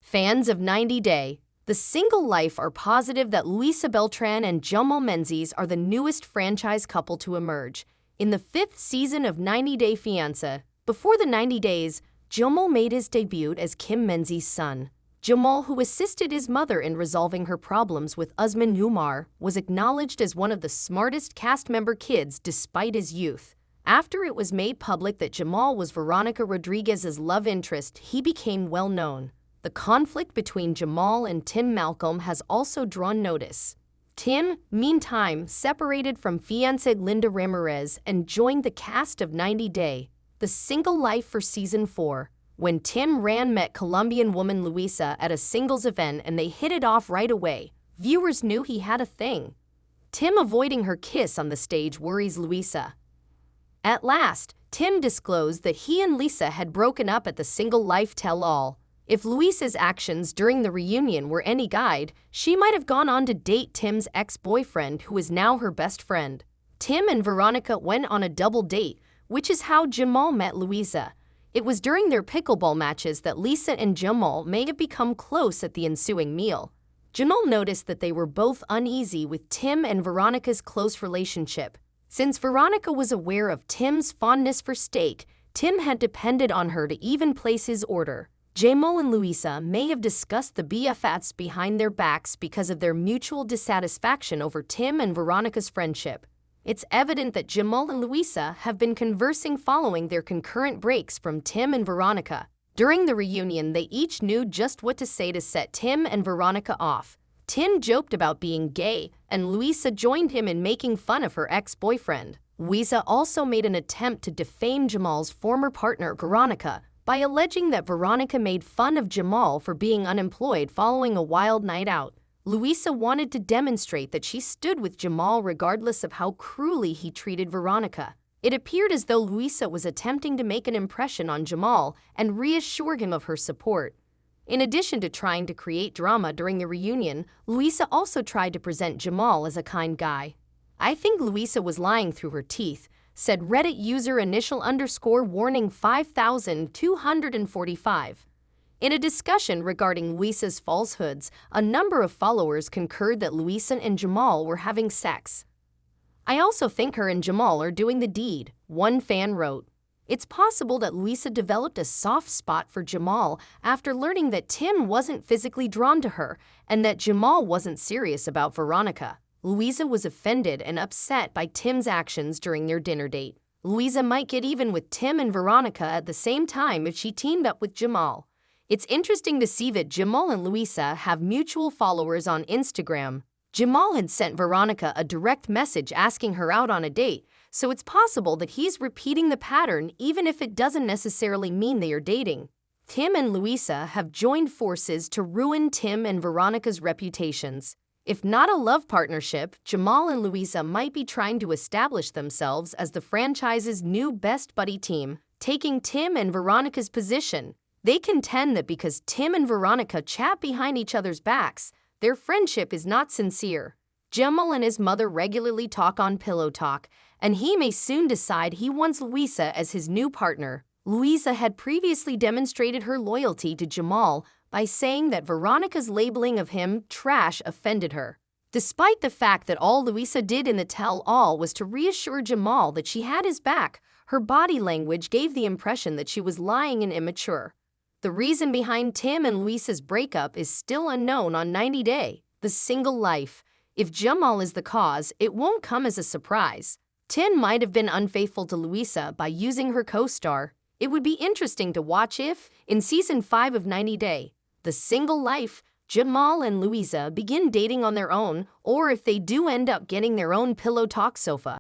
Fans of 90 Day, The Single Life are positive that Luisa Beltran and Jamal Menzies are the newest franchise couple to emerge. In the 5th season of 90 Day Fiance, before the 90 days, Jamal made his debut as Kim Menzies' son. Jamal, who assisted his mother in resolving her problems with Usman Umar, was acknowledged as one of the smartest cast member kids despite his youth. After it was made public that Jamal was Veronica Rodriguez's love interest, he became well known. The conflict between Jamal and Tim Malcolm has also drawn notice. Tim, meantime, separated from fiancé Linda Ramirez and joined the cast of 90 Day, The Single Life for Season 4. When Tim met Colombian woman Luisa at a singles event and they hit it off right away, viewers knew he had a thing. Tim avoiding her kiss on the stage worries Luisa. At last, Tim disclosed that he and Lisa had broken up at the Single Life tell-all. If Luisa's actions during the reunion were any guide, she might have gone on to date Tim's ex-boyfriend, who is now her best friend. Tim and Veronica went on a double date, which is how Jamal met Luisa. It was during their pickleball matches that Lisa and Jamal may have become close at the ensuing meal. Jamal noticed that they were both uneasy with Tim and Veronica's close relationship. Since Veronica was aware of Tim's fondness for steak, Tim had depended on her to even place his order. Jamal and Luisa may have discussed the BFFs behind their backs because of their mutual dissatisfaction over Tim and Veronica's friendship. It's evident that Jamal and Luisa have been conversing following their concurrent breaks from Tim and Veronica. During the reunion, they each knew just what to say to set Tim and Veronica off. Tim joked about being gay, and Luisa joined him in making fun of her ex-boyfriend. Luisa also made an attempt to defame Jamal's former partner, Veronica, by alleging that Veronica made fun of Jamal for being unemployed following a wild night out. Luisa wanted to demonstrate that she stood with Jamal regardless of how cruelly he treated Veronica. It appeared as though Luisa was attempting to make an impression on Jamal and reassure him of her support. In addition to trying to create drama during the reunion, Luisa also tried to present Jamal as a kind guy. "I think Luisa was lying through her teeth," said Reddit user initial_warning 5245. In a discussion regarding Luisa's falsehoods, a number of followers concurred that Luisa and Jamal were having sex. "I also think her and Jamal are doing the deed," one fan wrote. It's possible that Luisa developed a soft spot for Jamal after learning that Tim wasn't physically drawn to her and that Jamal wasn't serious about Veronica. Luisa was offended and upset by Tim's actions during their dinner date. Luisa might get even with Tim and Veronica at the same time if she teamed up with Jamal. It's interesting to see that Jamal and Luisa have mutual followers on Instagram. Jamal had sent Veronica a direct message asking her out on a date, so it's possible that he's repeating the pattern even if it doesn't necessarily mean they are dating. Tim and Luisa have joined forces to ruin Tim and Veronica's reputations. If not a love partnership, Jamal and Luisa might be trying to establish themselves as the franchise's new best buddy team, taking Tim and Veronica's position. They contend that because Tim and Veronica chat behind each other's backs, their friendship is not sincere. Jamal and his mother regularly talk on Pillow Talk, and he may soon decide he wants Luisa as his new partner. Luisa had previously demonstrated her loyalty to Jamal by saying that Veronica's labeling of him trash offended her. Despite the fact that all Luisa did in the tell-all was to reassure Jamal that she had his back, her body language gave the impression that she was lying and immature. The reason behind Tim and Luisa's breakup is still unknown on 90 Day, The Single Life. If Jamal is the cause, it won't come as a surprise. Tim might have been unfaithful to Luisa by using her co-star. It would be interesting to watch if, in Season 5 of 90 Day, The Single Life, Jamal and Luisa begin dating on their own, or if they do end up getting their own Pillow Talk sofa.